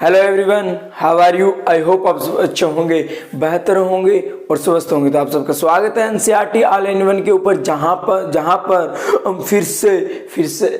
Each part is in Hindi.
Hello everyone, how are you. I hope आप सब अच्छे होंगे, बेहतर होंगे और स्वस्थ होंगे। तो आप सबका स्वागत है एनसीईआरटी ऑल इन वन के ऊपर, जहां पर हम फिर से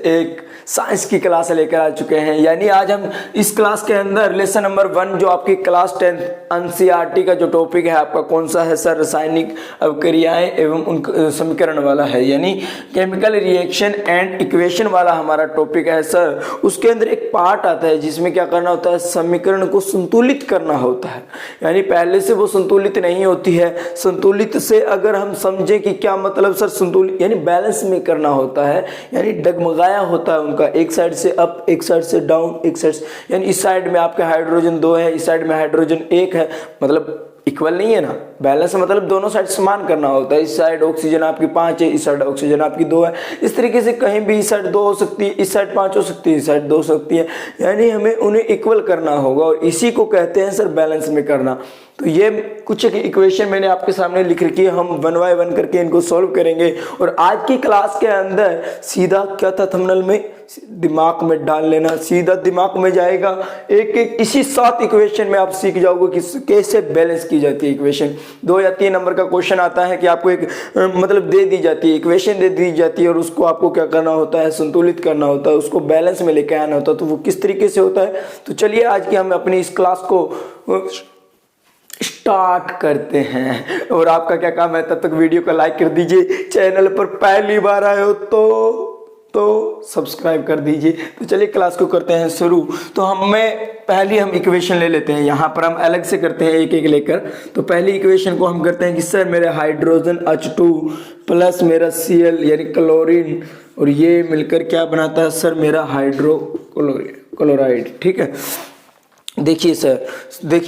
एक साइंस की क्लास लेकर आ चुके हैं। यानी आज हम इस क्लास के अंदर लेसन नंबर 1 जो आपकी क्लास 10 एनसीईआरटी का जो टॉपिक है आपका कौन सा है सर, रासायनिक अवक्रियाएं एवं उन समीकरण वाला है, यानी केमिकल रिएक्शन एंड इक्वेशन वाला हमारा टॉपिक है सर। उसके अंदर एक पार्ट आता है जिसमें क्या करना होता है, समीकरण को संतुलित करना होता है। यानी पहले से वो संतुलित नहीं होती है। संतुलित से अगर हम समझें कि क्या मतलब सर, संतुलित यानी बैलेंस में करना होता है, यानी डगमगाया होता है उनका, एक साइड से अप, एक साइड से डाउन, एक साइड से, यानी इस साइड में आपका हाइड्रोजन 2 है, इस साइड में हाइड्रोजन 1 है, मतलब इक्वल नहीं है ना। बैलेंस मतलब दोनों साइड समान करना होता है। इस साइड ऑक्सीजन आपकी 5 है, इस साइड ऑक्सीजन आपकी 2 है। इस तरीके से कहीं भी इस साइड 2 हो सकती है, इस साइड 5 हो सकती है, इस साइड 2 हो सकती है, यानी हमें उन्हें इक्वल करना होगा और इसी को कहते हैं सर बैलेंस में करना। तो ये कुछ इक्वेशन मैंने आपके सामने लिख रखी है, हम 1 बाय 1 करके इनको सॉल्व करेंगे। और आज की क्लास के अंदर सीधा क्या था, थंबनेल में दिमाग में डाल लेना, सीधा दिमाग में जाएगा। एक एक इसी 7 इक्वेशन में आप सीख जाओगे कि कैसे बैलेंस की जाती है इक्वेशन। 2 या 3 नंबर का क्वेश्चन आता है कि आपको एक मतलब दे दी जाती है, इक्वेशन दे दी जाती है और उसको आपको क्या करना होता है, संतुलित करना होता है, उसको बैलेंस में लेके आना होता है। तो वो किस तरीके से होता है, तो चलिए आज की हम अपनी इस क्लास को स्टार्ट करते हैं। और आपका क्या काम है, तब तक वीडियो को लाइक कर दीजिए, चैनल पर पहली बार आए हो तो सब्सक्राइब कर दीजिए। तो चलिए क्लास को करते हैं शुरू। तो हम इक्वेशन ले लेते हैं, यहाँ पर हम अलग से करते हैं एक एक लेकर। तो पहली इक्वेशन को हम करते हैं कि सर मेरे हाइड्रोजन H2 प्लस मेरा Cl यानी क्लोरीन, और ये मिलकर क्या बनाता है सर, मेरा हाइड्रोक्लोराइड। ठीक है, देखिए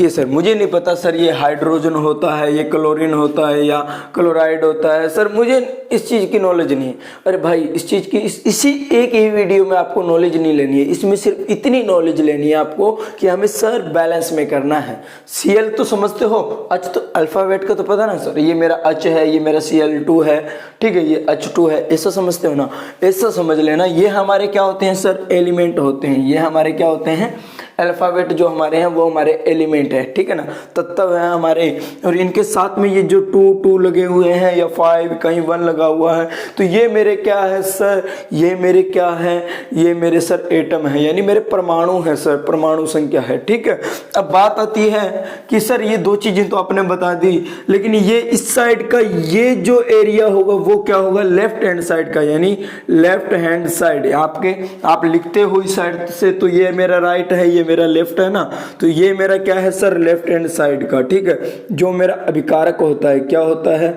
सर मुझे नहीं पता सर ये हाइड्रोजन होता है, ये क्लोरीन होता है या क्लोराइड होता है सर, मुझे इस चीज़ की नॉलेज नहीं है। अरे भाई इस चीज़ की इसी एक ही वीडियो में आपको नॉलेज नहीं लेनी है, इसमें सिर्फ इतनी नॉलेज लेनी है आपको कि हमें सर बैलेंस में करना है। Cl तो समझते हो, H तो अल्फ़ाबेट का तो पता ना सर, ये मेरा H है, ये मेरा Cl2 है, ठीक है, ये H2 है, ऐसा समझते हो ना, ऐसा समझ लेना। ये हमारे क्या होते हैं सर, एलिमेंट होते हैं। ये हमारे क्या होते हैं, अल्फ़ाबेट जो हमारे हैं वो हमारे एलिमेंट है, ठीक है ना, तत्व है हमारे। और इनके साथ में ये जो 2 लगे हुए हैं या 5, कहीं 1 लगा हुआ है, तो ये मेरे क्या है सर, ये मेरे क्या है, ये मेरे सर एटम है, यानी मेरे परमाणु है सर, परमाणु संख्या है। ठीक है, अब बात आती है कि सर ये 2 चीज़ें तो आपने बता दी, लेकिन ये इस साइड का ये जो एरिया होगा वो क्या होगा, लेफ्ट हैंड साइड का, यानी लेफ्ट हैंड साइड आप लिखते हो इस साइड से, तो ये मेरा राइट है, ये मेरा लेफ्ट है ना, तो ये मेरा क्या है सर, लेफ्ट हैंड साइड का। ठीक है, जो मेरा अभिकारक होता है, क्या होता है,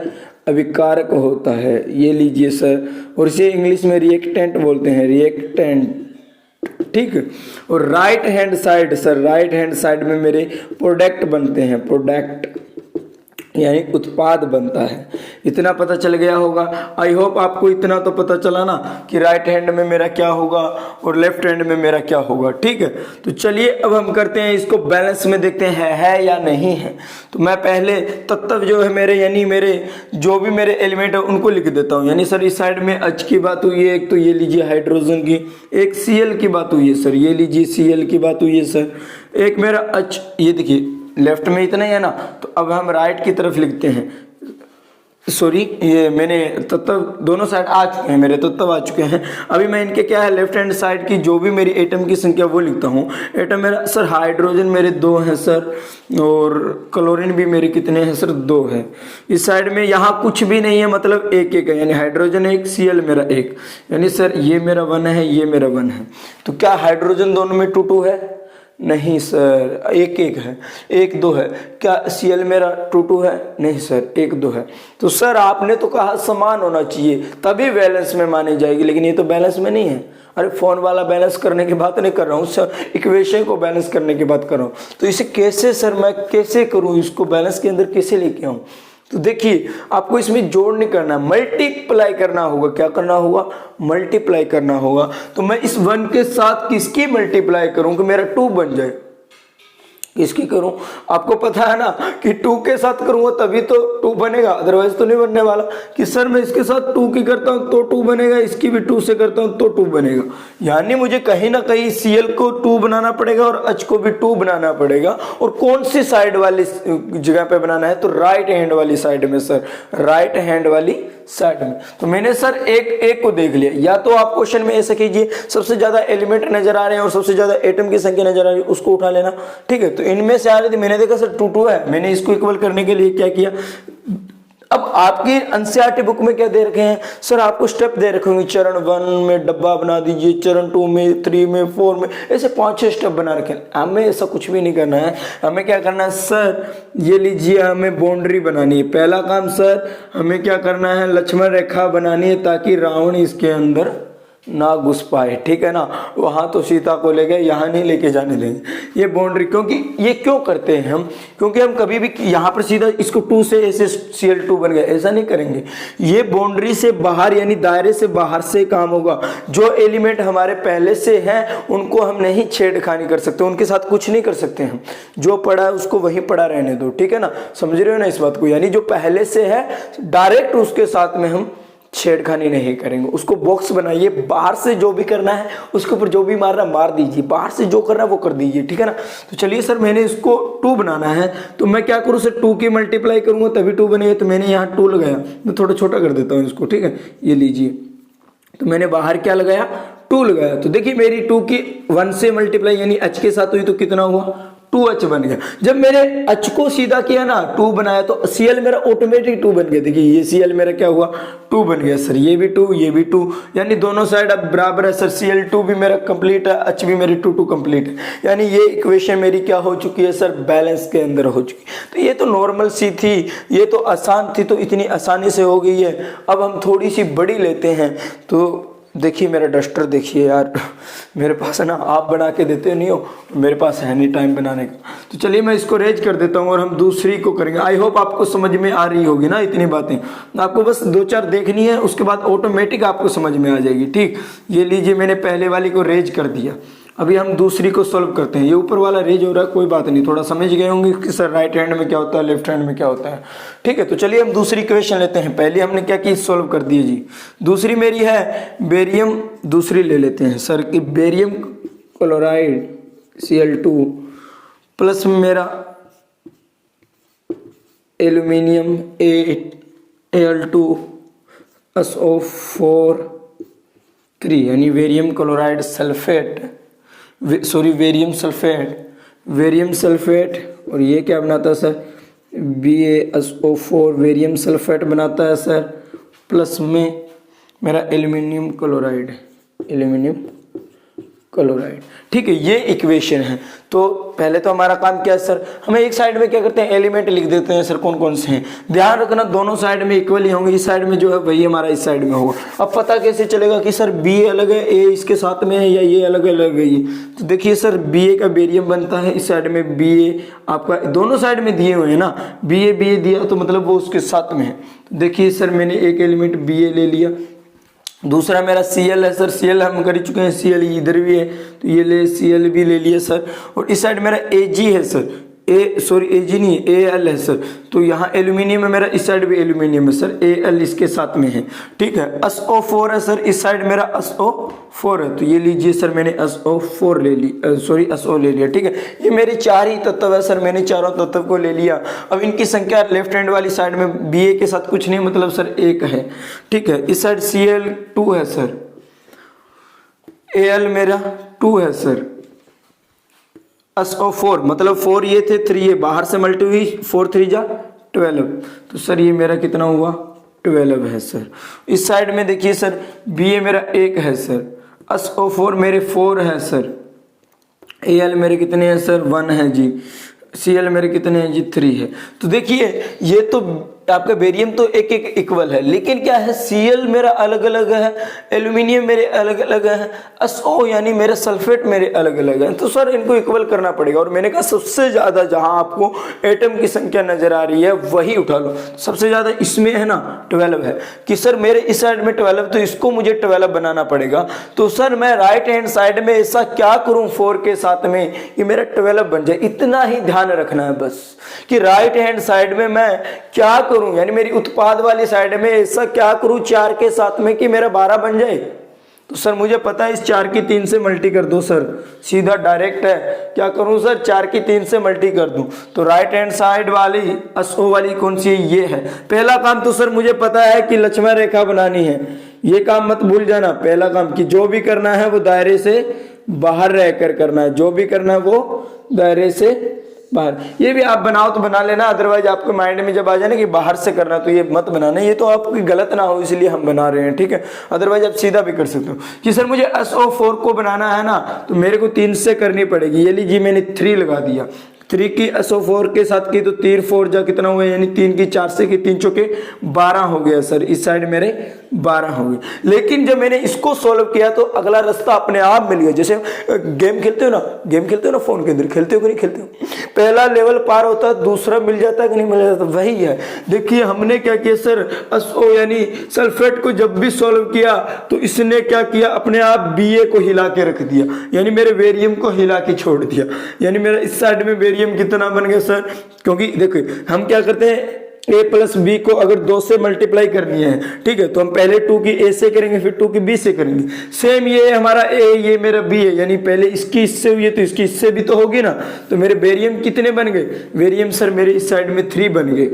अभिकारक होता है, ये लीजिए सर, और इसे इंग्लिश में रिएक्टेंट बोलते हैं, रिएक्टेंट। ठीक है, और right hand side sir, right hand side में मेरे प्रोडक्ट बनते हैं, प्रोडक्ट यानी उत्पाद बनता है। इतना पता चल गया होगा। आई होप आपको इतना तो पता चला ना कि राइट हैंड में मेरा क्या होगा और लेफ्ट हैंड में मेरा क्या होगा। ठीक है, तो चलिए अब हम करते हैं इसको बैलेंस में, देखते हैं है या नहीं है। तो मैं पहले तत्व जो है मेरे, यानी मेरे जो भी मेरे एलिमेंट है उनको लिख देता हूँ। यानी सर इस साइड में H की बात हुई है एक, तो ये लीजिए हाइड्रोजन की, एक Cl की बात हुई है सर, ये लीजिए Cl की बात हुई है सर, एक मेरा H, ये देखिए लेफ्ट में इतना ही है ना। तो अब हम राइट की तरफ लिखते हैं, सॉरी ये मैंने तत्व दोनों साइड आ चुके हैं, मेरे तत्व आ चुके हैं। अभी मैं इनके क्या है, लेफ्ट हैंड साइड की जो भी मेरी एटम की संख्या वो लिखता हूँ। एटम मेरा सर हाइड्रोजन मेरे 2 हैं सर, और क्लोरीन भी मेरे कितने हैं सर, 2 है। इस साइड में यहाँ कुछ भी नहीं है, मतलब एक है, यानी हाइड्रोजन 1, Cl मेरा 1, यानी सर ये मेरा 1 है, ये मेरा 1 है। तो क्या हाइड्रोजन दोनों में 2 है, नहीं सर, 1 है, 1-2 है। क्या Cl मेरा 2 है, नहीं सर, 1-2 है। तो सर आपने तो कहा समान होना चाहिए तभी बैलेंस में मानी जाएगी, लेकिन ये तो बैलेंस में नहीं है। अरे फोन वाला बैलेंस करने की बात नहीं कर रहा हूँ सर, इक्वेशन को बैलेंस करने की बात कर रहा हूँ। तो इसे कैसे सर मैं कैसे करूँ, इसको बैलेंस के अंदर कैसे लेके आऊँ। तो देखिए आपको इसमें जोड़ नहीं करना, मल्टीप्लाई करना होगा। क्या करना होगा, मल्टीप्लाई करना होगा। तो मैं इस 1 के साथ किसकी मल्टीप्लाई करूं कि मेरा 2 बन जाए। किसकी करूं? आपको पता है ना कि 2 के साथ करूंगा तभी तो 2 बनेगा, अदरवाइज तो नहीं बनने वाला। कि सर मैं इसके साथ 2 की करता हूं तो 2 बनेगा, इसकी भी 2 से करता हूं तो 2 बनेगा। यानी मुझे कहीं ना कहीं Cl को 2 बनाना पड़ेगा और H को भी 2 बनाना पड़ेगा। और कौन सी साइड वाली जगह पे बनाना है? तो राइट हैंड वाली साइड में सर, राइट हैंड वाली साइड में। तो मैंने सर एक को देख लिया। या तो आप क्वेश्चन में ऐसा कीजिए, सबसे ज्यादा एलिमेंट नजर आ रहे हैं और सबसे ज्यादा एटम की संख्या नजर आ रही है, उसको उठा लेना, ठीक है। तो इनमें से आ रही थी, मैंने देखा सर 2 2 है, मैंने इसको इक्वल करने के लिए क्या किया। अब आपकी एनसीईआरटी बुक में क्या दे रखे हैं सर? आपको स्टेप दे रखे होंगे, चरण 1 में डब्बा बना दीजिए, चरण 2 में, 3 में, 4 में, ऐसे 5-6 स्टेप बना रखे हैं। हमें ऐसा कुछ भी नहीं करना है। हमें क्या करना है सर? ये लीजिए, हमें बाउंड्री बनानी है। पहला काम सर हमें क्या करना है? लक्ष्मण रेखा बनानी है ताकि रावण इसके अंदर ना घुस पाए, ठीक है ना। वहां तो सीता को ले गए, यहाँ नहीं लेके जाने देंगे। ये बाउंड्री, क्योंकि ये क्यों करते हैं हम? क्योंकि हम कभी भी यहाँ पर सीधा इसको 2 से ऐसे Cl2 बन गया, ऐसा नहीं करेंगे। ये बाउंड्री से बाहर यानी दायरे से बाहर से काम होगा। जो एलिमेंट हमारे पहले से हैं उनको हम नहीं छेड़खानी कर सकते, उनके साथ कुछ नहीं कर सकते हम। जो पड़ा है उसको वहीं पड़ा रहने दो, ठीक है ना। समझ रहे हो ना इस बात को? यानी जो पहले से है डायरेक्ट उसके साथ में हम छेड़खानी नहीं करेंगे। उसको बॉक्स बनाइए, बाहर से जो भी करना है उसके ऊपर जो भी मारना मार दीजिए, बाहर से जो करना है वो कर दीजिए, ठीक है ना। तो चलिए सर मैंने इसको 2 बनाना है, तो मैं क्या करूँ सर? 2 की मल्टीप्लाई करूंगा तभी 2 बनेगा। तो मैंने यहाँ 2 लगाया, मैं थोड़ा छोटा कर देता हूँ इसको, ठीक है। ये लीजिए, तो मैंने बाहर क्या लगाया? 2 लगाया। तो देखिए मेरी 2 की 1 से मल्टीप्लाई यानी H के साथ हुई तो कितना हुआ? 2H बन गया। जब मैंने H को सीधा किया ना, 2 बनाया, तो Cl मेरा ऑटोमेटिक 2 बन गया। देखिए ये Cl मेरा क्या हुआ? 2 बन गया सर। ये भी 2, ये भी 2, यानी दोनों साइड अब बराबर है सर। Cl2 भी मेरा कंप्लीट है, H भी मेरी 2 2 कंप्लीट है। यानी ये इक्वेशन मेरी क्या हो चुकी है सर? बैलेंस के अंदर हो चुकी। तो ये तो नॉर्मल सी थी, ये तो आसान थी, तो इतनी आसानी से हो गई है। अब हम थोड़ी सी बड़ी लेते हैं। तो देखिए मेरा डस्टर देखिए यार, मेरे पास है ना, आप बना के देते नहीं हो, मेरे पास है नहीं टाइम बनाने का। तो चलिए मैं इसको रेज कर देता हूँ और हम दूसरी को करेंगे। आई होप आपको समझ में आ रही होगी ना इतनी बातें। आपको बस 2-4 देखनी है, उसके बाद ऑटोमेटिक आपको समझ में आ जाएगी, ठीक। ये लीजिए मैंने पहले वाली को रेज कर दिया। अभी हम दूसरी को सॉल्व करते हैं। ये ऊपर वाला रेज हो रहा है, कोई बात नहीं, थोड़ा समझ गए होंगे कि सर राइट हैंड में क्या होता है, लेफ्ट हैंड में क्या होता है, ठीक है। तो चलिए हम दूसरी क्वेश्चन लेते हैं। पहले हमने क्या की? सॉल्व कर दिए जी। दूसरी मेरी है बेरियम, दूसरी ले लेते हैं सर कि बेरियम क्लोराइड Cl2 प्लस मेरा एल्यूमिनियम Al2SO4 यानी वेरियम क्लोराइड सल्फेट, वेरियम सल्फेट। और ये क्या बनाता है सर? BaSO4 वेरियम सल्फेट बनाता है सर, प्लस में मेरा एल्यूमिनियम क्लोराइड, ठीक है। ये इक्वेशन है। तो पहले तो हमारा काम क्या है सर? हमें एक साइड में क्या करते हैं? एलिमेंट लिख देते हैं सर, कौन कौन से हैं। ध्यान रखना दोनों साइड में इक्वल ही होंगे। इस साइड में जो है वही हमारा इस साइड में होगा। अब पता कैसे चलेगा कि सर Ba अलग है, A इसके साथ में है, या ये अलग अलग है? ये तो देखिए सर Ba का बेरियम बनता है, इस साइड में Ba आपका दोनों साइड में दिए हुए हैं ना, Ba दिया तो मतलब वो उसके साथ में है। तो देखिए सर मैंने एक एलिमेंट Ba ले लिया। दूसरा मेरा Cl है सर, Cl हम कर चुके हैं, Cl इधर भी है तो ये ले Cl भी ले लिया सर। और इस साइड मेरा Ag है सर, Ag नहीं Al है सर। तो यहाँ एल्यूमिनियम है मेरा, इस साइड भी एल्यूमिनियम है सर, Al इसके साथ में है, ठीक है। SO4 है सर, इस साइड मेरा SO4 है। तो ये लीजिए सर मैंने SO4 ले ली, SO ले लिया, ठीक है। ये मेरे 4 ही तत्व है सर, मैंने चारों तत्व को ले लिया। अब इनकी संख्या लेफ्ट हैंड वाली साइड में Ba के साथ कुछ नहीं, मतलब सर 1 है, ठीक है। इस साइड Cl2 है सर, Al मेरा 2 है सर, SO4 मतलब 4 ये थे, 3 ये बाहर से मल्टी हुई, 4 3 जा 12। तो सर ये मेरा कितना हुआ? 12 है सर। इस साइड में देखिए सर Ba मेरा 1 है सर, SO4 मेरे 4 है सर, Al मेरे कितने हैं सर? 1 है जी, Cl मेरे कितने हैं जी? 3 है। तो देखिए ये तो आपका बेरियम तो एक एक इक्वल है, लेकिन क्या है Cl मेरा अलग अलग है, एल्यूमिनियम मेरे अलग अलग है, SO यानी मेरे सल्फेट मेरे अलग अलग है। तो सर इनको इक्वल करना पड़ेगा। और मैंने कहा सबसे ज़्यादा जहां आपको एटम की संख्या नजर आ रही है वही उठा लो। सबसे ज़्यादा इसमें है ना 12 है कि सर मेरे इस साइड में 12, तो इसको मुझे 12 बनाना पड़ेगा। तो सर मैं राइट हैंड साइड में ऐसा क्या करूं 4 के साथ में कि मेरा 12 बन जाए। इतना ही ध्यान रखना है बस कि राइट हैंड साइड में मैं क्या करूं, यानी मेरी उत्पाद वाली साइड में ऐसा क्या करूं 4 के साथ में कि मेरा 12 बन जाए। तो सर मुझे पता है इस 4 की 3 से मल्टी कर दो सर, सीधा डायरेक्ट है। क्या करूं सर 4 की 3 से मल्टी कर दूं। तो राइट हैंड साइड वाली SO वाली कौन सी है, ये है। पहला काम तो सर मुझे पता है कि लक्ष्मण रेखा बनानी है, ये काम मत भूल जाना। पहला काम कि जो भी करना है वो दायरे से बाहर रहकर करना है, जो भी करना है वो दायरे से बाहर। ये भी आप बनाओ तो बना लेना, अदरवाइज आपके माइंड में जब आ जाए ना कि बाहर से करना तो ये मत बनाना, ये तो आपकी गलत ना हो इसलिए हम बना रहे हैं, ठीक है। अदरवाइज आप सीधा भी कर सकते हो कि सर मुझे SO4 को बनाना है ना तो मेरे को 3 से करनी पड़ेगी। ये लीजिए मैंने 3 लगा दिया, 3 की SO4 के साथ की तो 3 4 जा कितना हुआ, यानी 3 की 4 से की 3 चौके 12 हो गया सर। इस साइड मेरे 12 हो गए। लेकिन जब मैंने इसको सॉल्व किया तो अगला रास्ता अपने आप मिल गया। जैसे गेम खेलते हो ना फोन के अंदर, खेलते हो कि नहीं खेलते हो, पहला लेवल पार होता है दूसरा मिल जाता है कि नहीं मिल जाता, वही है। देखिए हमने क्या किया सर, SO यानी सल्फेट को जब भी सॉल्व किया तो इसने क्या किया, अपने आप Ba को हिला के रख दिया, यानी मेरे बेरियम को हिला के छोड़ दिया। यानी मेरा इस साइड में बेरियम कितना बन गया सर, क्योंकि देखिए हम क्या करते हैं A प्लस B को अगर 2 से मल्टीप्लाई करनी है, ठीक है, तो हम पहले 2 की A से करेंगे फिर 2 की B से करेंगे। सेम ये हमारा A, ये मेरा B है, यानी पहले इसकी इससे हुई है तो इसकी इससे भी तो होगी ना। तो मेरे बेरियम कितने बन गए, बेरियम सर मेरे इस साइड में 3 बन गए।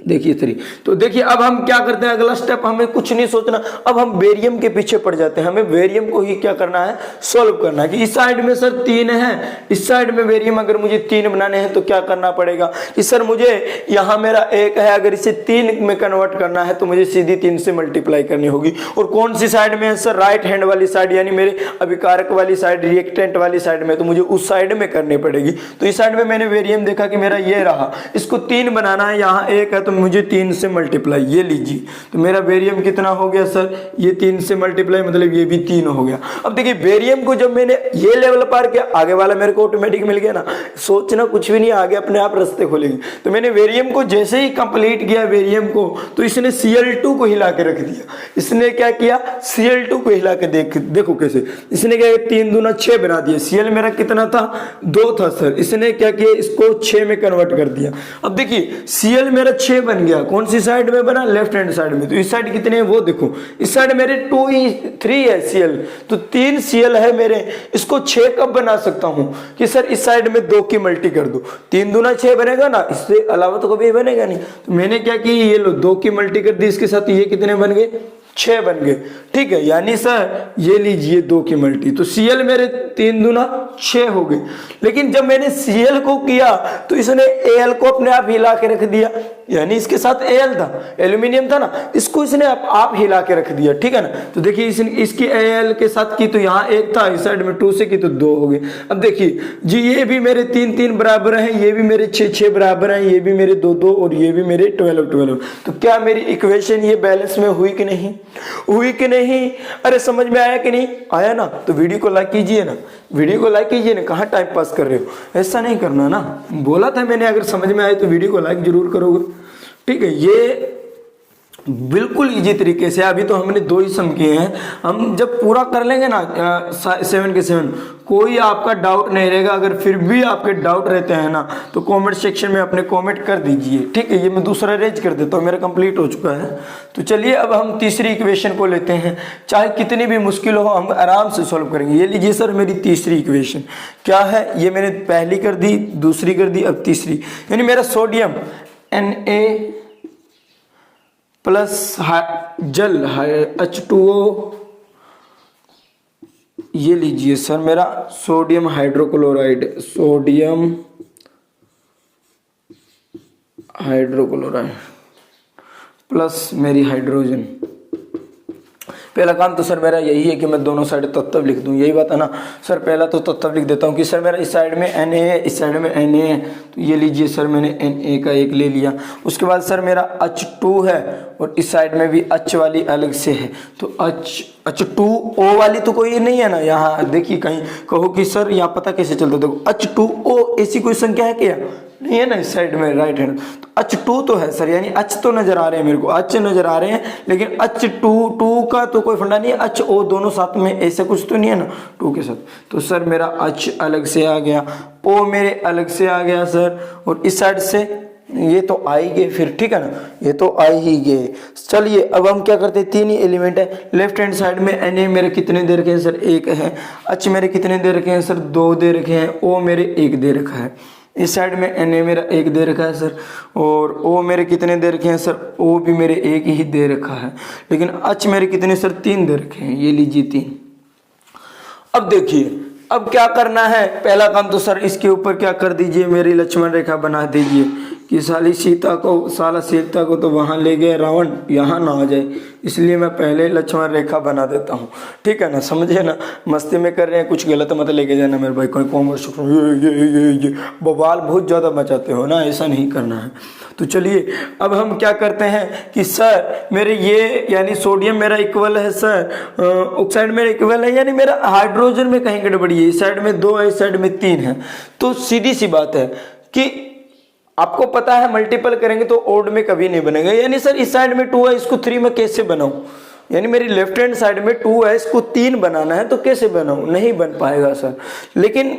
देखिए 3। तो देखिए अब हम क्या करते हैं, अगला स्टेप हमें कुछ नहीं सोचना, अब हम बेरियम के पीछे पड़ जाते हैं। हमें बेरियम को ही क्या करना है, सॉल्व करना है। कि इस साइड में सर 3 है, इस साइड में बेरियम अगर मुझे 3 बनाने हैं तो क्या करना पड़ेगा कि सर मुझे यहाँ मेरा 1 है, अगर इसे 3 में कन्वर्ट करना है तो मुझे सीधी 3 से मल्टीप्लाई करनी होगी। और कौन सी साइड में है सर, राइट हैंड वाली साइड, यानी मेरे अभिकारक वाली साइड, रिएक्टेंट वाली साइड में, तो मुझे उस साइड में करनी पड़ेगी। तो इस साइड में मैंने बेरियम देखा कि मेरा ये रहा, इसको 3 बनाना है, यहाँ 1 है तो मुझे 3 से मल्टीप्लाई, ये लीजिए। तो मेरा बेरियम कितना हो गया सर, ये 3 से मल्टीप्लाई मतलब ये भी 3 हो गया। अब देखिए बेरियम को जब मैंने ये लेवल पार किया, आगे वाला मेरे को ऑटोमेटिक मिल गया ना, सोचना कुछ भी नहीं, आगे अपने आप रास्ते खोलेंगे। तो मैंने बेरियम को जैसे ही कंप्लीट किया बेरियम को, तो इसने Cl2 को हिला के रख दिया। इसने क्या किया, Cl2 को हिला के देखो कैसे, इसने क्या 3 दूना 6 बना दिया। Cl मेरा कितना था, 2 था सर, इसने क्या किया, इसको 6 में कन्वर्ट कर दिया। अब देखिए Cl मेरा 6 बन गया, कौन सी साइड में बना, लेफ्ट हैंड साइड में। तो इस साइड कितने हैं वो देखो, इस साइड मेरे 3 है Cl, तो 3 Cl है मेरे। इसको 6 कब बना सकता हूं कि सर इस साइड में 2 की मल्टी कर दो, 3 दूना 6 बनेगा ना, इससे अलावा तो कभी बनेगा नहीं। तो मैंने क्या किया, ये लो 2 की मल्टी कर दी इसके साथ, ये कितने बन गए, 6 बन गए, ठीक है। यानी सर ये लीजिए 2 की मल्टी, तो Cl मेरे 3 दूना 6 हो गए। लेकिन जब मैंने Cl को किया तो इसने Al को अपने आप हिला के रख दिया, यानी इसके साथ Al था, एल्यूमिनियम था ना, इसको इसने आप हिला के रख दिया, ठीक है ना। तो देखिए इसकी Al के साथ की तो यहाँ 1 था, इस साइड में 2 से की तो 2 हो गए। अब देखिए जी ये भी मेरे 3 3 बराबर हैं, ये भी मेरे 6 6 बराबर हैं, ये भी मेरे 2 2 और ये भी मेरे 12 12। तो क्या मेरी इक्वेशन ये बैलेंस में हुई कि नहीं, हुई कि नहीं, अरे समझ में आया कि नहीं आया ना। तो वीडियो को लाइक कीजिए ना, वीडियो को लाइक कीजिए ना, कहाँ टाइम पास कर रहे हो, ऐसा नहीं करना ना। बोला था मैंने अगर समझ में आए तो वीडियो को लाइक जरूर करोगे, ठीक है। ये बिल्कुल इजी तरीके से, अभी तो हमने 2 ही सम किए हैं, हम जब पूरा कर लेंगे ना 7 के 7 कोई आपका डाउट नहीं रहेगा। अगर फिर भी आपके डाउट रहते हैं ना तो कमेंट सेक्शन में अपने कमेंट कर दीजिए, ठीक है। ये मैं दूसरा रेज कर देता हूँ, मेरा कंप्लीट हो चुका है। तो चलिए अब हम तीसरी इक्वेशन को लेते हैं, चाहे कितनी भी मुश्किल हो हम आराम से सॉल्व करेंगे। ये लीजिए सर मेरी तीसरी इक्वेशन क्या है, ये मैंने पहली कर दी, दूसरी कर दी, अब तीसरी। यानी मेरा सोडियम Na प्लस जल H2O, ये लीजिए सर मेरा sodium hydrochloride, sodium hydrochloride plus मेरी हाइड्रोजन, पहला काम तो सर मेरा यही है कि मैं दोनों साइड तत्व लिख दूं, यही बात है ना सर। पहला तो तत्व लिख देता हूं कि सर मेरा इस साइड में Na है, इस साइड में Na है, तो ये लीजिए सर मैंने Na का एक ले लिया। उसके बाद सर मेरा H2 है और इस साइड में भी H वाली अलग से है, तो H2O वाली तो कोई नहीं है ना यहाँ। देखिए कहीं कहो कि सर यहाँ पता कैसे चलता, देखो H2O ऐसी कोई संख्या है क्या, नहीं है ना इस साइड में राइट हैंड। तो H2 तो है सर, यानी H तो नजर आ रहे हैं मेरे को, H नजर आ रहे हैं, लेकिन H2 का तो कोई फंडा नहीं है, HO दोनों साथ में ऐसा कुछ तो नहीं है ना 2 के साथ। तो सर मेरा H अलग से आ गया, O मेरे अलग से आ गया सर, और इस साइड से ये तो आ ही गए फिर, ठीक है ना, ये तो आ ही गए। चलिए अब हम क्या करते हैं, 3 ही एलिमेंट है। लेफ्ट हैंड साइड में Na मेरे कितने दे रखे हैं सर, 1 है। H मेरे कितने दे रखे हैं सर, 2 दे रखे हैं। O मेरे 1 दे रखा है। इस साइड में Na मेरा 1 दे रखा है सर, और O मेरे कितने दे रखे हैं सर, O भी मेरे 1 ही दे रखा है। लेकिन H मेरे कितने सर, 3 दे रखे हैं, ये लीजिए 3। अब देखिए अब क्या करना है, पहला काम तो सर इसके ऊपर क्या कर दीजिए, मेरी लक्ष्मण रेखा बना दीजिए कि साला सीता को तो वहां ले गए रावण, यहाँ ना आ जाए, इसलिए मैं पहले लक्ष्मण रेखा बना देता हूँ, ठीक है ना, समझे ना। मस्ती में कर रहे हैं, कुछ गलत मत लेके जाना मेरे भाई, कोई कॉमर्स ये बवाल बहुत ज़्यादा मचाते हो ना, ऐसा नहीं करना है। तो चलिए अब हम क्या करते हैं कि सर मेरे ये यानी सोडियम मेरा इक्वल है सर, ऑक्साइड मेरा इक्वल है, यानी मेरा हाइड्रोजन में कहीं गड़बड़ी है, इस साइड में 2 है, इस साइड में 3 है। तो सीधी सी बात है कि आपको पता है मल्टीपल करेंगे तो ओड में कभी नहीं बनेगा, यानी सर इस साइड में 2 है, इसको 3 में कैसे बनाऊं, यानी मेरी लेफ्ट हैंड साइड में 2 है, इसको 3 बनाना है तो कैसे बनाऊं, नहीं बन पाएगा सर। लेकिन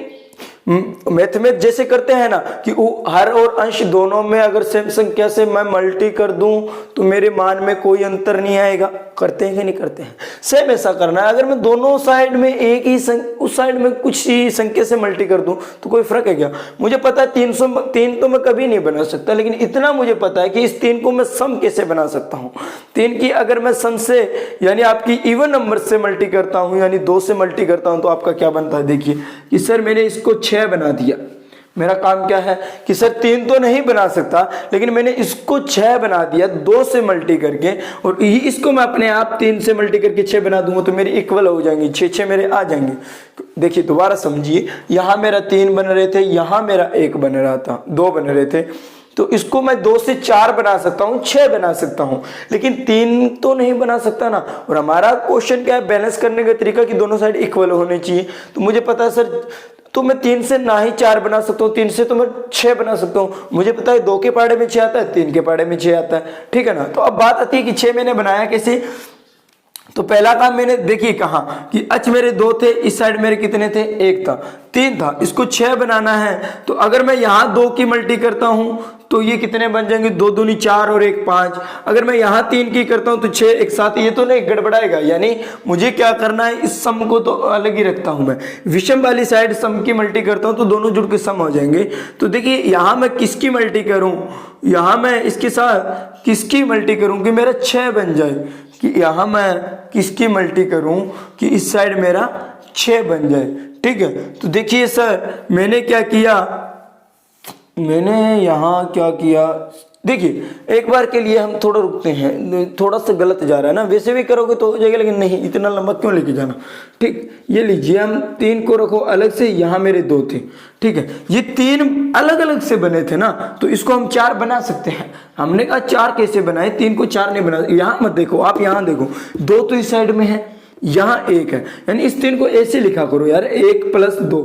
मैथ में जैसे करते हैं ना कि हर और अंश दोनों में अगर सेम संख्या से मैं मल्टी कर दूं तो मेरे मान में कोई अंतर नहीं आएगा, करते हैं कि नहीं करते हैं, सेम ऐसा करना है। अगर मैं दोनों साइड में एक ही उस साइड में कुछ ही संख्या से मल्टी कर दूं तो कोई फर्क है क्या। मुझे पता है 303 तो मैं कभी नहीं बना सकता, लेकिन इतना मुझे पता है कि इस 3 को मैं सम कैसे बना सकता हूं। 3 की अगर मैं सम से यानी आपकी इवन नंबर से मल्टी करता हूं, यानी 2 से मल्टी करता हूं, तो आपका क्या बनता है, देखिए कि सर मैंने इसको 6 बना दिया। मेरा काम क्या है कि सर 3 तो नहीं बना सकता, लेकिन मैंने इसको 6 बना दिया 2 से मल्टी करके, और इसको मैं अपने आप 3 से मल्टी करके 6 बना दूंगा तो मेरी इक्वल हो जाएंगी, 6 मेरे आ जाएंगे। देखिए दोबारा समझिए, यहां मेरा 3 बन रहे थे, यहां मेरा 1 बन रहा था, 2 बन रहे थे, तो इसको मैं 2 से 4 बना सकता हूं, 6 बना सकता हूं, लेकिन 3 तो नहीं बना सकता ना। और हमारा क्वेश्चन क्या है, बैलेंस करने का तरीका कि दोनों साइड इक्वल होने चाहिए। तो मुझे पता है सर, तो मैं 3 से ना ही 4 बना सकता हूँ, 3 से तो मैं 6 बना सकता हूँ। मुझे पता है 2 के पहाड़े में 6 आता है, 3 के पहाड़े में 6 आता है, ठीक है ना। तो अब बात आती है कि 6 मैंने बनाया कैसे। तो पहला काम मैंने देखिए कहा कि H मेरे 2 थे, इस साइड मेरे कितने थे, 1 था, 3 था, इसको 6 बनाना है। तो अगर मैं यहाँ 2 की मल्टी करता हूं तो ये कितने बन जाएंगे, 2 दूनी 4 और 1 5। अगर मैं यहाँ 3 की करता हूं तो 6 1 7, ये तो नहीं गड़बड़ाएगा। यानी मुझे क्या करना है, इस सम को तो अलग ही रखता हूं मैं, विषम वाली साइड सम की मल्टी करता हूं तो दोनों जुड़ के सम हो जाएंगे। तो देखिए यहाँ मैं किसकी मल्टी करूं, यहाँ मैं इसके साथ किसकी मल्टी करूं कि मेरा 6 बन जाए, कि यहाँ मैं किसकी मल्टी करूं कि इस साइड मेरा 6 बन जाए, ठीक है। तो देखिए सर मैंने क्या किया, मैंने यहाँ क्या किया, देखिए एक बार के लिए हम थोड़ा रुकते हैं, थोड़ा सा गलत जा रहा है ना, वैसे भी करोगे तो हो जाएगा, लेकिन नहीं इतना लंबा क्यों लेके जाना, ठीक। ये लीजिए हम 3 को रखो अलग से, यहाँ मेरे 2 थे, ठीक है, ये 3 अलग अलग से बने थे ना, तो इसको हम 4 बना सकते हैं। हमने कहा 4 कैसे बनाए, 3 को 4 नहीं बना, यहाँ मत देखो आप, यहाँ देखो 2 तो इस साइड में है, यहाँ 1 है, यानी इस 3 को ऐसे लिखा करो यार, 1 + 2,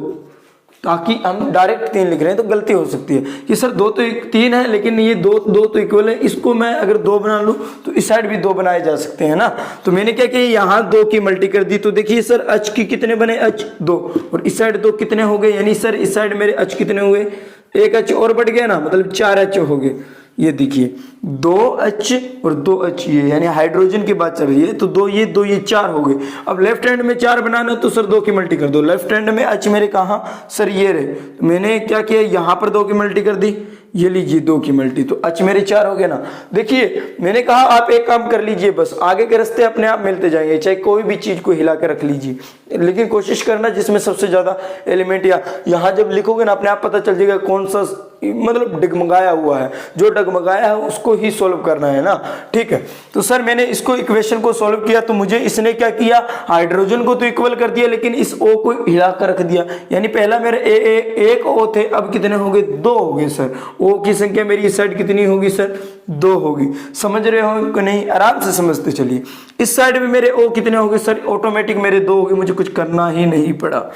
ताकि हम डायरेक्ट 3 लिख रहे हैं तो गलती हो सकती है कि सर 2 तो 3 है, लेकिन ये 2 तो इक्वल है, इसको मैं अगर 2 बना लूं तो इस साइड भी 2 बनाए जा सकते हैं ना। तो मैंने क्या किया, यहाँ 2 की मल्टी कर दी, तो देखिए सर H की कितने बने, H 2, और इस साइड 2 कितने हो गए, यानी सर इस साइड मेरे H कितने हुए, 1 H और बढ़ गया ना, मतलब 4 H हो गए। ये देखिए 2 H और 2 H, ये यानी हाइड्रोजन की बात चल रही है, तो 2 ये 4 हो गए। अब लेफ्ट हैंड में 4 बनाना है तो सर 2 की मल्टी कर दो। लेफ्ट हैंड में H मेरे कहाँ सर, ये रहे, तो मैंने क्या किया, यहाँ पर 2 की मल्टी कर दी, ये लीजिए 2 की मल्टी, तो H मेरे 4 हो गए ना। देखिए मैंने कहा आप एक काम कर लीजिए, बस आगे के रास्ते अपने आप मिलते जाएंगे, चाहे कोई भी चीज को हिला के रख लीजिए, लेकिन कोशिश करना जिसमें सबसे ज्यादा एलिमेंट, या यहाँ जब लिखोगे ना अपने आप पता चल जाएगा कौन सा मतलब डगमगाया हुआ है, जो डगमगाया है उसको ही सोल्व करना है ना। ठीक है, तो सर मैंने इसको इक्वेशन को सोल्व किया, तो मुझे इसने क्या किया, हाइड्रोजन को तो इक्वल कर दिया, लेकिन इस O को हिला कर रख दिया, यानी पहला मेरे एक O थे, अब कितने हो गए, 2 हो गए सर। O की संख्या मेरी इस साइड कितनी होगी सर, 2 होगी। समझ रहे हो कि नहीं, आराम से समझते चलिए। इस साइड में मेरे O कितने हो गए सर, ऑटोमेटिक मेरे 2 हो गए, मुझे कुछ करना ही नहीं पड़ा।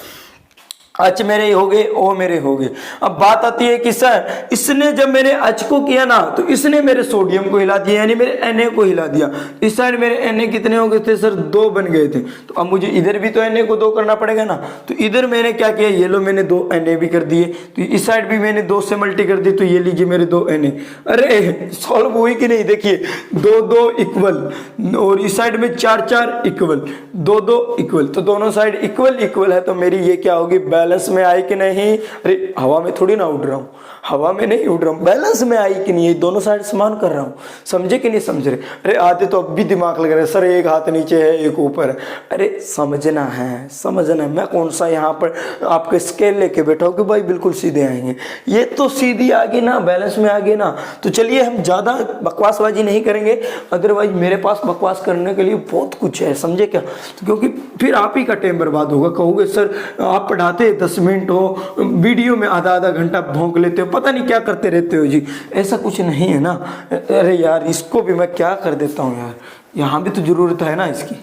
H मेरे हो गए, O मेरे हो गए। अब बात आती है कि सर इसने जब मैंने H को किया ना, तो इसने मेरे सोडियम को हिला दिया, यानी मेरे Na को हिला दिया। इस साइड मेरे Na कितने हो गए थे सर, 2 बन गए थे, तो अब मुझे इधर भी तो Na को 2 करना पड़ेगा ना। तो इधर मैंने क्या किया, ये लो मैंने 2 Na भी कर दिए, तो इस साइड भी मैंने 2 से मल्टी कर दी, तो ये लीजिए मेरे 2 Na। अरे सॉल्व हुई कि नहीं, देखिए 2 2 इक्वल, और इस साइड में 4 4 इक्वल, 2 2 इक्वल, तो दोनों साइड इक्वल इक्वल है, तो मेरी ये क्या होगी, बैलेंस में आई कि नहीं। अरे हवा में थोड़ी ना उड़ रहा हूँ, हवा में नहीं उड़ रहा हूँ, बैलेंस में आई कि नहीं, दोनों साइड समान कर रहा हूँ। समझे कि नहीं समझ रहे। अरे आते तो अब भी दिमाग लग रहा है, सर एक हाथ नीचे है एक ऊपर है। अरे समझना है, समझना है। मैं कौन सा यहाँ पर आपके स्केल लेके बैठा हूँ कि भाई बिल्कुल सीधे आएंगे, ये तो सीधी आ गई ना, बैलेंस में आ गई ना। तो चलिए हम ज़्यादा बकवासबाजी नहीं करेंगे, अदरवाइज मेरे पास बकवास करने के लिए बहुत कुछ है, समझे क्या। तो क्योंकि फिर आप ही का टाइम बर्बाद होगा, कहोगे सर आप पढ़ाते 10 मिनट हो, वीडियो में आधा आधा घंटा भोंक लेते हो, पता नहीं क्या करते रहते हो जी। ऐसा कुछ नहीं है ना। अरे यार इसको भी मैं क्या कर देता हूँ यार, यहाँ भी तो ज़रूरत है ना इसकी।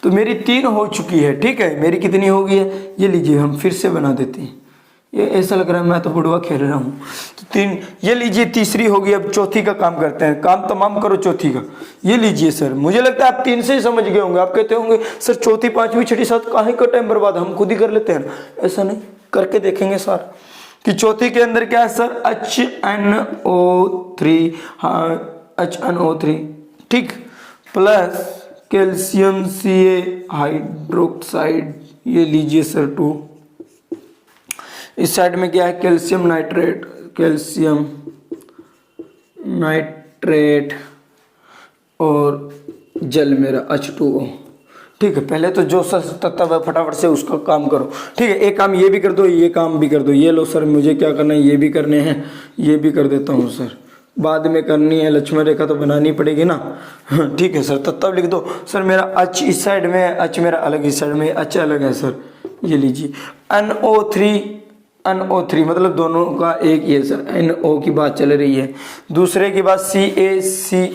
तो मेरी 3 हो चुकी है, ठीक है। मेरी कितनी हो गई है, ये लीजिए हम फिर से बना देते हैं। ये ऐसा लग रहा है मैं तो बुढ़वा खेल रहा हूँ। तो 3, ये लीजिए तीसरी होगी। अब चौथी का काम करते हैं, काम तमाम करो चौथी का। ये लीजिए सर, मुझे लगता है आप 3 से ही समझ गए होंगे। आप कहते होंगे सर चौथी 5वीं 6ठी 7 काहे का टाइम बर्बाद, हम खुद ही कर लेते हैं। ऐसा नहीं, करके देखेंगे सर कि चौथी के अंदर क्या है सर, HNO3, हाँ HNO3, ठीक, प्लस कैल्शियम Ca हाइड्रोक्साइड, ये लीजिए सर 2। इस साइड में क्या है, कैल्शियम नाइट्रेट, कैल्शियम नाइट्रेट और जल मेरा H2O, ठीक है। पहले तो जो सर तत्व है फटाफट से उसका काम करो, ठीक है। एक काम ये भी कर दो, ये काम भी कर दो। ये लो सर, मुझे क्या करना है, ये भी करने हैं, ये भी कर देता हूँ सर, बाद में करनी है। लक्ष्मण रेखा तो बनानी पड़ेगी ना, हाँ ठीक है सर। तत्व लिख दो सर। मेरा H इस साइड में है, H मेरा अलग, इस साइड में H अलग है सर। ये लीजिए NO3 मतलब दोनों का एक ही है सर। NO की बात चल रही है, दूसरे की बात CaCa,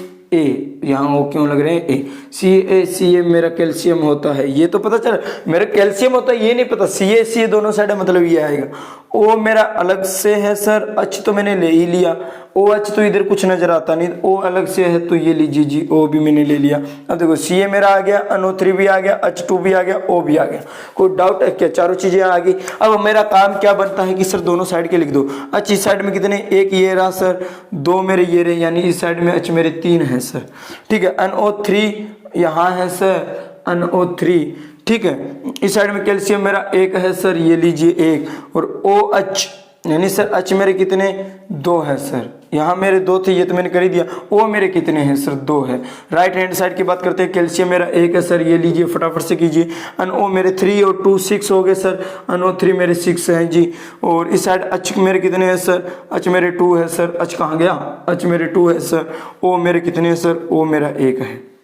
यहाँ O क्यों लग रहे हैं, A। CaCa मेरा कैल्शियम होता है, ये तो पता चला मेरा कैल्शियम होता है, ये नहीं पता। CaCa दोनों साइड मतलब ये आएगा। O मेरा अलग से है सर, H तो मैंने ले ही लिया, OH तो इधर कुछ नजर आता नहीं, O अलग से है, तो ये लीजिए जी O भी मैंने ले लिया। अब देखो Ca मेरा आ गया, NO3 भी आ गया, H2 भी आ गया, O भी आ गया। कोई डाउट है क्या, चारों चीजें आ गई। अब मेरा काम क्या बनता है कि सर दोनों साइड के लिख दो। H इस साइड में कितने, एक ये रहा सर, 2 मेरे ये रहे, यानी इस साइड में H मेरे 3 है सर, ठीक है। NO3 यहाँ है सर, NO3, ठीक है। इस साइड में कैल्शियम मेरा 1 है सर, ये लीजिए 1, और OH यानी सर H मेरे कितने, 2 है सर। यहाँ मेरे 2 थे, ये तो मैंने कर ही दिया। O मेरे कितने हैं सर, 2 है। राइट हैंड साइड की बात करते हैं, कैल्शियम मेरा 1 है सर, ये लीजिए फटाफट से कीजिए। NO मेरे 3 और 2 6 हो गए सर, NO3 मेरे 6 हैं जी। और इस साइड H मेरे कितने हैं सर, H मेरे 2 है सर। H कहाँ गया, H मेरे 2 है सर। O मेरे कितने हैं सर, O मेरा 1 है।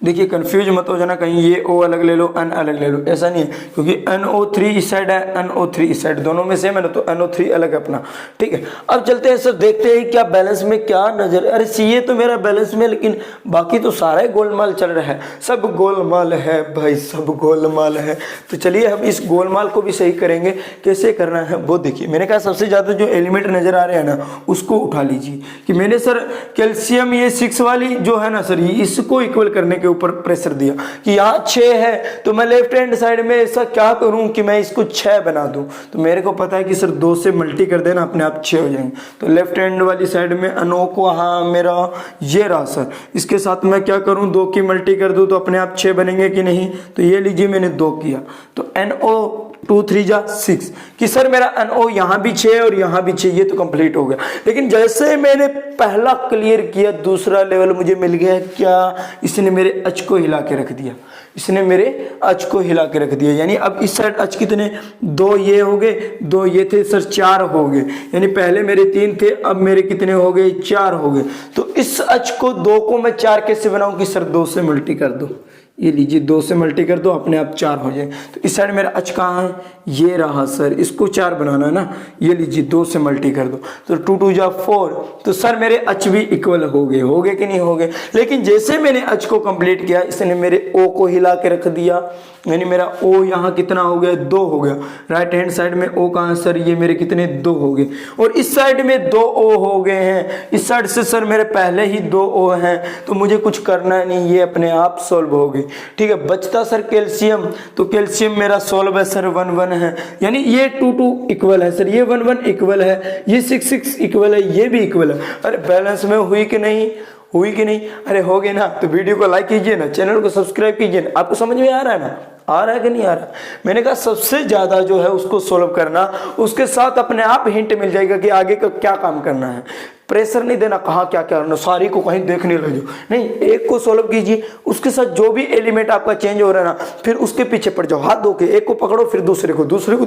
देखिए कंफ्यूज मत हो जाना कहीं ये O अलग ले लो N अलग ले लो, ऐसा नहीं है, क्योंकि NO3 इस साइड है, NO3 इस साइड, दोनों में सेम है ना, तो NO3 अलग है अपना, ठीक है। अब चलते हैं सर, देखते हैं क्या बैलेंस में क्या नजर। अरे Ca तो मेरा बैलेंस में, लेकिन बाकी तो सारा ही गोलमाल चल रहा है, सब गोलमाल है भाई, सब गोलमाल है। तो चलिए हम इस गोलमाल को भी सही करेंगे। कैसे करना है वो देखिए। मैंने कहा सबसे ज्यादा जो एलिमेंट नजर आ रहे हैं ना उसको उठा लीजिए। कि मैंने सर कैल्शियम ये 6 वाली जो है ना सर, ये इसको इक्वल करने के ऊपर प्रेशर दिया कि यहाँ 6 है, तो मैं लेफ्ट हैंड साइड में ऐसा क्या करूं कि मैं इसको 6 बना दूं। तो मेरे को पता है कि सर 2 से मल्टी कर देना, अपने आप 6 हो जाएंगे। तो लेफ्ट हैंड वाली साइड में NO को, हाँ मेरा ये रहा सर, इसके साथ मैं क्या करूं, 2 की मल्टी कर दूं तो अपने आप 6 बनेंगे कि नहीं। तो ये लीजिए मैंने 2 किया, तो NO 2 3 जा 6 कि सर मेरा NO यहाँ भी 6 और यहाँ भी 6, ये तो कंप्लीट हो गया। लेकिन जैसे मैंने पहला क्लियर किया, दूसरा लेवल मुझे मिल गया क्या, इसने मेरे अच को हिला के रख दिया, इसने मेरे अच को हिला के रख दिया। यानी अब इस साइड अच कितने, 2 ये हो गए, 2 ये थे सर, 4 हो गए। यानी पहले मेरे 3 थे, अब मेरे कितने हो गए, 4 हो गए। तो इस अच को 2 को मैं 4 कैसे बनाऊं कि सर 2 से मल्टी कर दो, ये लीजिए 2 से मल्टी कर दो, अपने आप 4 हो जाए। तो इस साइड मेरा अच कहाँ है, ये रहा सर, इसको 4 बनाना है ना, ये लीजिए 2 से मल्टी कर दो, तो 2 2 जा 4। तो सर मेरे अच भी इक्वल हो गए कि नहीं हो गए। लेकिन जैसे मैंने अच को कंप्लीट किया, इसने मेरे ओ को हिला के रख दिया, यानी मेरा ओ यहाँ कितना हो गया, 2 हो गया। राइट हैंड साइड में ओ कहाँ है सर, ये मेरे कितने 2 हो गए। और इस साइड में 2 ओ हो गए हैं, इस साइड से सर मेरे पहले ही 2 ओ हैं, तो मुझे कुछ करना नहीं, ये अपने आप सॉल्व हो गए। ठीक है, बचता सर कैल्शियम, तो कैल्शियम मेरा सॉल्व है सर 1 1 है, यानी ये 2 2 इक्वल है सर, ये 1 1 इक्वल है, ये 6 6 इक्वल है, ये भी इक्वल है। अरे बैलेंस में हुई कि नहीं, हुई कि नहीं, अरे हो गए ना। तो वीडियो को लाइक कीजिए ना, चैनल को सब्सक्राइब कीजिए ना। आपको समझ में आ रहा है ना, आ रहा है कि नहीं आ रहा। मैंने कहा सबसे ज्यादा जो है उसको सोल्व करना, उसके साथ अपने आप हिंट मिल जाएगा कि आगे का क्या काम करना है। प्रेशर नहीं देना, कहाँ क्या क्या करना, सारी को कहीं देखने लग जाओ, नहीं, एक को सोल्व कीजिए, उसके साथ जो भी एलिमेंट आपका चेंज हो रहा है ना, फिर उसके पीछे पड़ जाओ, हाथ धो के एक को पकड़ो, फिर दूसरे को, तीसरे को,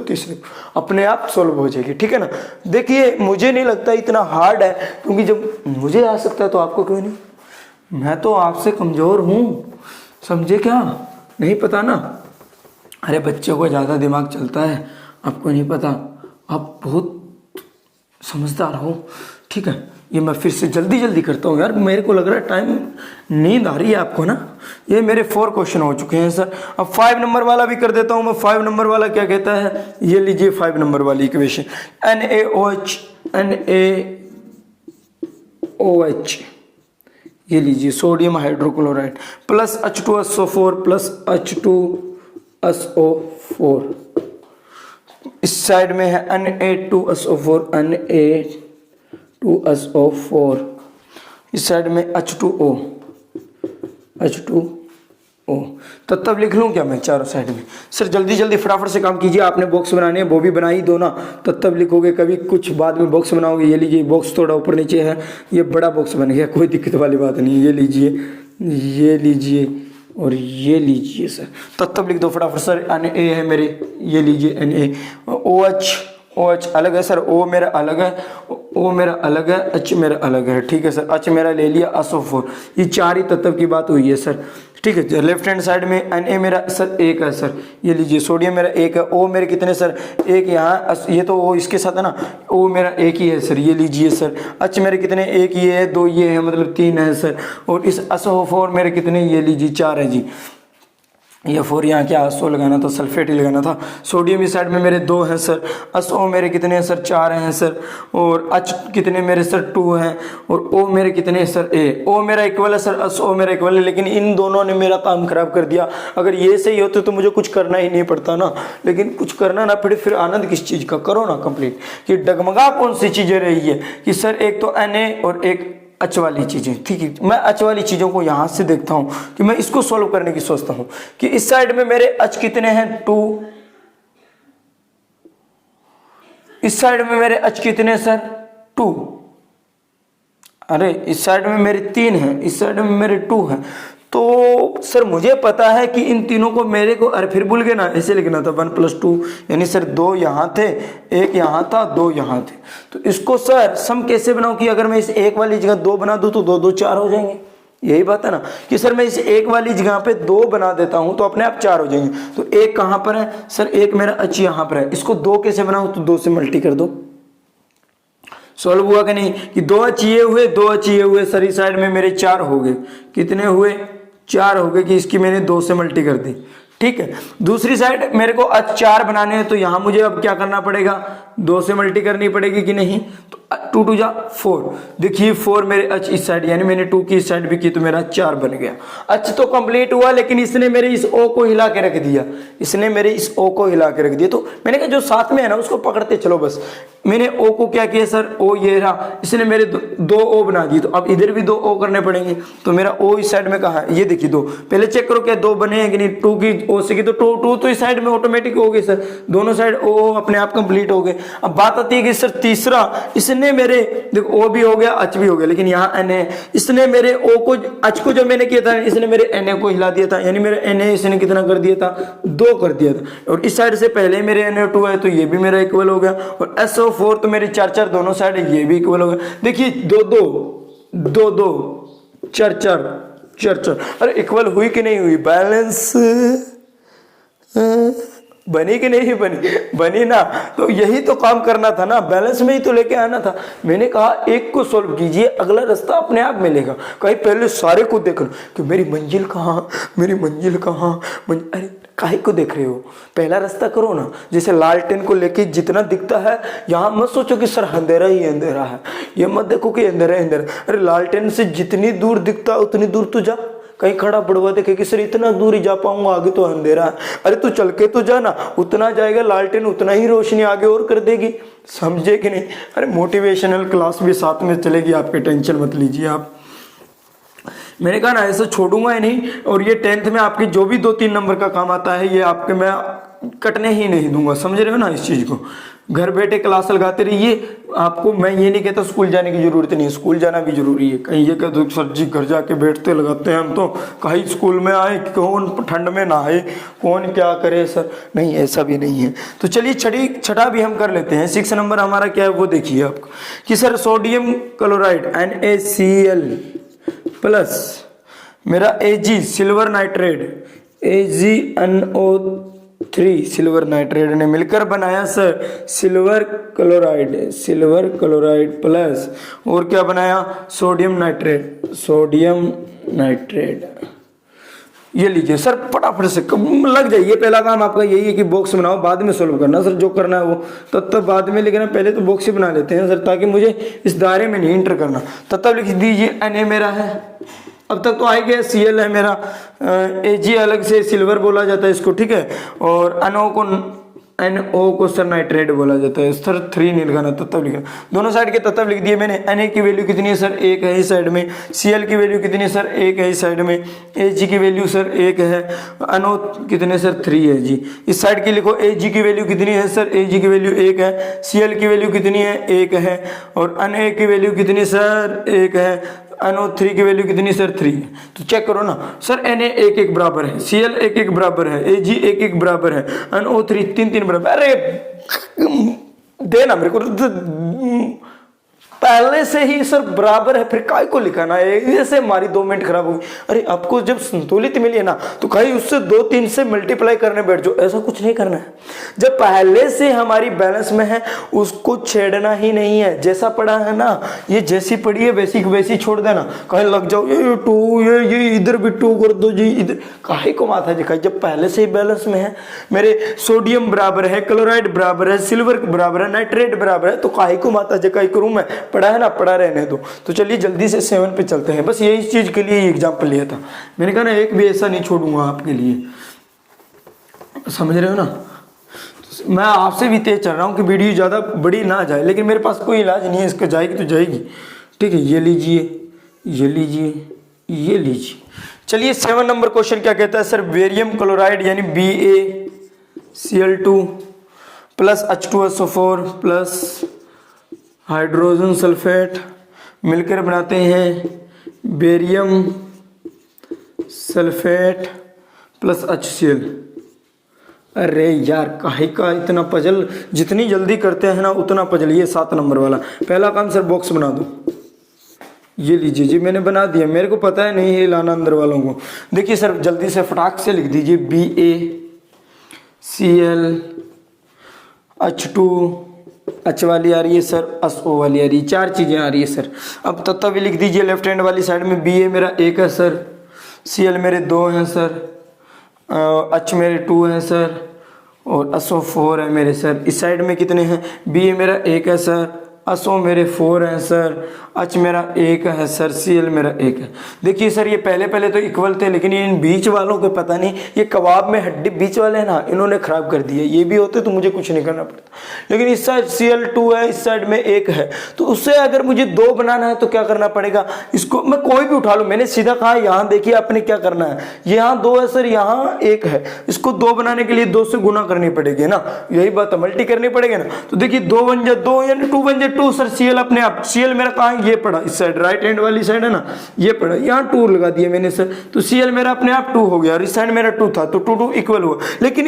अपने आप सोल्व हो जाएगी। ठीक है ना। देखिए मुझे नहीं लगता इतना हार्ड है, क्योंकि जब मुझे आ सकता है तो आपको क्यों नहीं, मैं तो आपसे कमजोर हूं, समझे क्या, नहीं पता ना। अरे बच्चों को ज़्यादा दिमाग चलता है, आपको नहीं पता, आप बहुत समझदार हो। ठीक है, ये मैं फिर से जल्दी करता हूँ यार, मेरे को लग रहा है टाइम, नींद आ रही है आपको ना। ये मेरे 4 क्वेश्चन हो चुके हैं सर। अब 5 नंबर वाला भी कर देता हूँ मैं। 5 नंबर वाला क्या कहता है, ये लीजिए 5 नंबर वाली इक्वेशन, NaOH, ये लीजिए sodium hydrochloride plus H2SO4 plus H2SO4, इस साइड में है Na2SO4, Na2SO4, इस साइड में H2O, तब लिख लूँ क्या मैं चारों साइड में। सर जल्दी फटाफट से काम कीजिए, आपने बॉक्स बनाने हैं, वो भी बना ही दो ना, तब लिखोगे, कभी कुछ बाद में बॉक्स बनाओगे। ये लीजिए बॉक्स थोड़ा ऊपर नीचे है, ये बड़ा बॉक्स बन गया, कोई दिक्कत वाली बात नहीं है। ये लीजिए और ये लीजिए सर, तब लिख दो फटाफट सर। Na है मेरे, ये लीजिए Na, OH अलग है सर, O मेरा अलग है, O मेरा अलग है, H मेरा अलग है। ठीक है सर, H मेरा ले लिया, SO4, ये 4 ही तत्व की बात हुई है सर। ठीक है, लेफ्ट हैंड साइड में Na मेरा सर 1 है सर, ये लीजिए सोडियम मेरा 1 है, O मेरे कितने सर 1 यहाँ, ये तो O इसके साथ है ना, O मेरा 1 ही है सर, ये लीजिए सर। H मेरे कितने 1 ये है, 2 ये है, मतलब 3 है सर। और इस SO4 मेरे कितने, ये लीजिए 4 है जी। ये 4 यहाँ क्या SO लगाना था, सल्फेट ही लगाना था। सोडियम इस साइड में मेरे 2 हैं सर, SO मेरे कितने हैं सर 4 हैं सर, और H कितने मेरे सर 2 हैं, और O मेरे कितने हैं सर O मेरा इक्वल है सर, SO मेरा इक्वल है। लेकिन इन दोनों ने मेरा काम खराब कर दिया। अगर ये सही होते तो मुझे कुछ करना ही नहीं पड़ता ना, लेकिन कुछ करना ना पड़े, फिर आनंद किस चीज़ का, करो ना कंप्लीट। कि डगमगा कौन सी चीज़ें रही है कि सर एक तो Na और एक H वाली चीज़ें। ठीक है, मैं H वाली चीज़ों को यहाँ से देखता हूँ कि मैं इसको सॉल्व करने की सोचता हूँ कि इस साइड में मेरे H कितने हैं 2, इस साइड में मेरे H कितने सर 2, अरे इस साइड में मेरे 3 हैं, इस साइड में मेरे 2 हैं। तो सर मुझे पता है कि इन तीनों को मेरे को, अरे फिर भूल गए ना, ऐसे लिखना था 1 + 2, यानी सर 2 यहाँ थे, 1 यहाँ था, 2 यहाँ थे। तो इसको सर सम कैसे बनाऊं कि अगर मैं इस 1 वाली जगह 2 बना दूं तो 2 2 4 हो जाएंगे। यही बात है ना कि सर मैं इस 1 वाली जगह पे 2 बना देता हूं तो अपने आप 4 हो जाएंगे। तो 1 कहाँ पर है सर, 1 मेरा H यहाँ पर है, इसको 2 कैसे बनाऊं, तो 2 से मल्टी कर दो। सॉल्व हुआ कि नहीं कि 2 H ये हुए, 2 H ये हुए सर, इस साइड में मेरे 4 हो गए, कितने हुए 4 हो गए, कि इसकी मैंने 2 से मल्टी कर दी। ठीक है, दूसरी साइड मेरे को H 4 बनाने हैं, तो यहाँ मुझे अब क्या करना पड़ेगा, 2 से मल्टी करनी पड़ेगी कि नहीं, तो 2 2 जा 4, देखिए 4 मेरे H इस साइड, यानी मैंने 2 की इस साइड भी की तो मेरा 4 बन गया। H तो कंप्लीट हुआ, लेकिन इसने मेरे इस O को हिला के रख दिया, इसने मेरे इस O को हिला के रख दिया। तो मैंने कहा जो साथ में है ना उसको पकड़ते चलो बस। मैंने ओ को क्या किया सर, ओ ये रहा, इसने मेरे दो ओ बना दिए, तो अब इधर भी दो ओ करने पड़ेंगे। तो मेरा ओ इस साइड में कहाँ है, ये देखिए दो, पहले चेक करो क्या दो बने हैं कि नहीं, टू की ओ से की तो टू तो इस साइड में ऑटोमेटिक हो गई सर, दोनों साइड ओ अपने आप कंप्लीट हो गए। अब बात आती है कि सर तीसरा, इसने मेरे देखो ओ भी हो गया, अच भी हो गया, लेकिन यहाँ एन है, इसने मेरे ओ को अच को जब मैंने किया था, इसने मेरे एन ए को हिला दिया था, यानी मेरे एन ए इसने कितना कर दिया था, दो कर दिया था। और इस साइड से पहले मेरे NO2 है तो ये भी मेरा इक्वल हो गया, और SO4 तो मेरे चार चार दोनों साइड है, ये भी इक्वल हो गया। देखिए दो दो दो दो चार चार चार चार, अरे इक्वल हुई कि नहीं हुई, बैलेंस बनी कि नहीं बनी, बनी ना। तो यही तो काम करना था ना, बैलेंस में ही तो लेके आना था। मैंने कहा एक को सॉल्व कीजिए, अगला रास्ता अपने आप मिलेगा। कहीं पहले सारे को देख लो कि मेरी मंजिल कहाँ, मेरी मंजिल कहाँ, अरे काहे को देख रहे हो, पहला रास्ता करो ना। जैसे लालटेन को लेके जितना दिखता है, यहाँ मत सोचो कि सर अंधेरा ही अंधेरा है, ये मत देखो कि अंधेरा ही अंधेरा। अरे लालटेन से जितनी दूर दिखता उतनी दूर तो जा, कहीं खड़ा पड़वा देखे कि सर इतना दूर ही जा पाऊंगा, आगे तो अंधेरा है। अरे तू चल के तो जा ना, उतना जाएगा लालटेन उतना ही रोशनी आगे और कर देगी, समझे कि नहीं। अरे मोटिवेशनल क्लास भी साथ में चलेगी, आपके टेंशन मत लीजिए आप। मैंने कहा ना ऐसे छोड़ूंगा ही नहीं, और ये 10th में आपके जो भी 2-3 नंबर का काम आता है, ये आपके मैं कटने ही नहीं दूंगा, समझ रहे हो ना इस चीज़ को। घर बैठे क्लास लगाते रहिए, आपको मैं ये नहीं कहता स्कूल जाने की जरूरत नहीं है, स्कूल जाना भी जरूरी है। कहीं ये कहते सर जी घर जाके बैठते लगाते हैं हम तो, कहीं स्कूल में आए कौन ठंड में नहाए, कौन क्या करे सर, नहीं ऐसा भी नहीं है। तो चलिए छठा भी हम कर लेते हैं। 6 नंबर हमारा क्या है वो देखिए आपको, कि sir sodium chloride NaCl plus मेरा Ag silver nitrate AgNO3 silver nitrate ने मिलकर बनाया सर सिल्वर क्लोराइड प्लस और क्या बनाया, सोडियम नाइट्रेट। ये लीजिए सर, फटाफट से लग जाइए। पहला काम आपका यही है कि बॉक्स बनाओ, बाद में सोल्व करना सर, जो करना है वो तब बाद में, लेकिन पहले तो बॉक्स ही बना लेते हैं सर, ताकि मुझे इस दायरे में नहीं एंटर करना। तब लिख दीजिए Na मेरा है, अब तक तो आ गया, Cl है मेरा, Ag अलग से सिल्वर बोला जाता है इसको, ठीक है, और NO को सर नाइट्रेट बोला जाता है सर। 3 नहीं लिखाना, तत्व लिखना, दोनों साइड के तत्व लिख दिए मैंने। Na की वैल्यू कितनी है सर, 1 है इस साइड में, Cl की वैल्यू कितनी है सर, 1 है इस साइड में, Ag की वैल्यू सर 1 है, NO कितने सर 3 है जी। इस साइड की लिखो, Ag की वैल्यू कितनी है सर, Ag की वैल्यू 1 है, Cl की वैल्यू कितनी है 1 है, और Na की वैल्यू कितनी सर 1 है, NO3 की वैल्यू कितनी सर 3 है। तो चेक करो ना सर, Na 1-1 बराबर है, Cl 1-1 बराबर है, Ag 1-1 बराबर है, NO3 3-3 बराबर। अरे देना मेरे को, पहले से ही सर बराबर है, फिर काय को लिखाना है, जैसे हमारी 2 मिनट खराब होगी। अरे आपको जब संतुलित मिली है ना, तो कहीं उससे 2-3 से मल्टीप्लाई करने बैठ जाओ, ऐसा कुछ नहीं करना है। जब पहले से हमारी बैलेंस में है, उसको छेड़ना ही नहीं है। जैसा पड़ा है ना, ये जैसी पड़ी है वैसी वैसी छोड़ देना, कहीं लग जाओ ये 2, ये इधर भी 2 कर दो जी, इधर काहे को माथा दिखाई। जब पहले से ही बैलेंस में है, मेरे सोडियम बराबर है, क्लोराइड बराबर है, सिल्वर बराबर है, नाइट्रेट बराबर है, तो काहे को माथा दिखाई करूं मैं, पढ़ा है ना, पढ़ा रहने दो। तो चलिए जल्दी से 7 पे चलते हैं। बस यही चीज के लिए एग्जाम्पल लिया था मैंने, कहा ना एक भी ऐसा नहीं छोड़ूंगा आपके लिए, समझ रहे हो ना। तो मैं आपसे भी तेज चल रहा हूँ कि वीडियो ज़्यादा बड़ी ना जाए, लेकिन मेरे पास कोई इलाज नहीं है, इसका जाएगी तो जाएगी, ठीक है। ये लीजिए, ये लीजिए, ये लीजिए। चलिए 7 नंबर क्वेश्चन क्या कहता है सर, बेरियम क्लोराइड यानी BaCl2 plus H2SO4 plus hydrogen sulphate मिलकर बनाते हैं बेरियम सल्फेट प्लस HCl। अरे यार काहे का इतना पजल, जितनी जल्दी करते हैं ना उतना पजल। ये 7 नंबर वाला पहला काम सर, बॉक्स बना दो। ये लीजिए जी, मैंने बना दिया, मेरे को पता है नहीं ये लाना अंदर वालों को। देखिए सर जल्दी से फटाक से लिख दीजिए, BaCl H2 H वाली आ रही है सर, SO वाली आ रही है, 4 चीज़ें आ रही है सर। अब तत्व भी लिख दीजिए लेफ्ट हैंड वाली साइड में, Ba मेरा 1 है सर, Cl मेरे 2 हैं सर, H मेरे 2 हैं सर, और SO4 है मेरे सर। इस साइड में कितने हैं, Ba मेरा 1 है सर, असो मेरे 4 हैं सर, एच मेरा 1 है सर, Cl मेरा 1 है। देखिए सर ये पहले तो इक्वल थे, लेकिन इन बीच वालों को पता नहीं, ये कबाब में हड्डी बीच वाले हैं ना, इन्होंने खराब कर दिया। ये भी होते तो मुझे कुछ नहीं करना पड़ता, लेकिन इस साइड Cl2 है, इस साइड में 1 है, तो उससे अगर मुझे 2 बनाना है तो क्या करना पड़ेगा, इसको मैं कोई भी उठा लूँ। मैंने सीधा कहा यहाँ देखिए आपने क्या करना है, यहाँ 2 है सर, यहाँ 1 है, इसको 2 बनाने के लिए 2 से गुना करनी पड़ेगी ना, यही बात है, मल्टी करनी पड़ेगी ना। तो देखिए 2 बन जाए 2 यानी 2 बन जाए 2 सर। Cl अपने आप, Cl मेरा कहाँ है, ये पड़ा इस साइड, राइट हैंड वाली साइड है ना, ये पड़ा, यहाँ 2 लगा दिया मैंने सर, तो Cl मेरा अपने आप 2 हो गया, और इस साइड मेरा 2 था, तो 2 इक्वल हुआ। लेकिन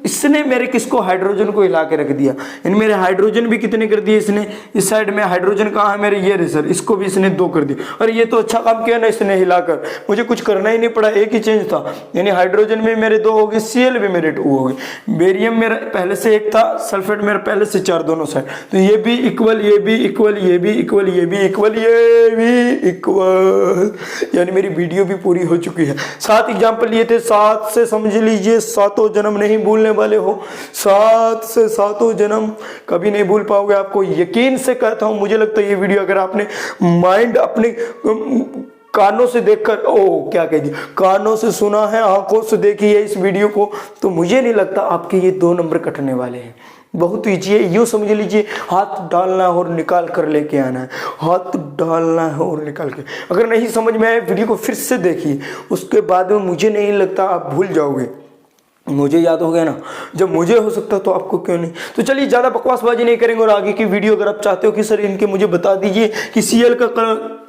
इसने मेरे किसको, हाइड्रोजन को हिला के रख दिया, इन मेरे हाइड्रोजन भी कितने कर दिए इसने, इस साइड में हाइड्रोजन कहाँ है मेरे, ये रहे सर, इसको भी इसने 2 कर दिया। और ये तो अच्छा काम किया ना इसने हिलाकर, मुझे कुछ करना ही नहीं पड़ा, एक ही चेंज था, यानी हाइड्रोजन में मेरे 2 हो गए, Cl भी मेरे 2 हो गए, बेरियम मेरा पहले से 1 था, सल्फेट मेरा पहले से 4 दोनों साइड, तो ये भी इक्वल, ये भी इक्वल, ये भी इक्वल, ये भी इक्वल, ये भी इक्वल, यानी मेरी वीडियो भी पूरी हो चुकी है। 7 एग्जाम्पल लिए थे, 7 से समझ लीजिए 7 जन्म नहीं भूलने वाले हो, 7 से 7 जन्म कभी नहीं भूल पाओगे, आपको यकीन से कहता हूं। मुझे लगता है ये वीडियो अगर आपने माइंड अपने कानों से देखकर, ओ क्या कह दिया, कानों से सुना है, आंखों से देखी है इस वीडियो को, तो मुझे नहीं लगता आपके ये 2 नंबर कटने वाले हैं। बहुत ईजी है, यूँ समझ लीजिए, हाथ डालना है और निकाल कर लेके आना है, हाथ डालना है और निकाल के। अगर नहीं समझ में आए वीडियो को फिर से देखिए, उसके बाद में मुझे नहीं लगता आप भूल जाओगे। मुझे याद हो गया ना, जब मुझे हो सकता तो आपको क्यों नहीं। तो चलिए ज़्यादा बकवासबाजी नहीं करेंगे, और आगे की वीडियो अगर आप चाहते हो कि सर इनके मुझे बता दीजिए कि Cl का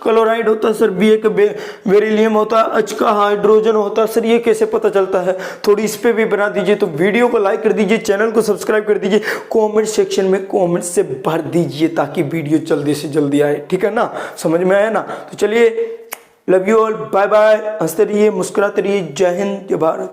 क्लोराइड होता है सर, Ba का बेरिलियम होता है, H का हाइड्रोजन होता है सर, ये कैसे पता चलता है, थोड़ी इस पर भी बना दीजिए। तो वीडियो को लाइक कर दीजिए, चैनल को सब्सक्राइब कर दीजिए, कॉमेंट सेक्शन में कॉमेंट से भर दीजिए ताकि वीडियो जल्दी से जल्दी आए, ठीक है ना, समझ में आया ना। तो चलिए, love you all, bye bye, हंसते रहिए, मुस्कुराते रहिए, जय हिंद, जय भारत।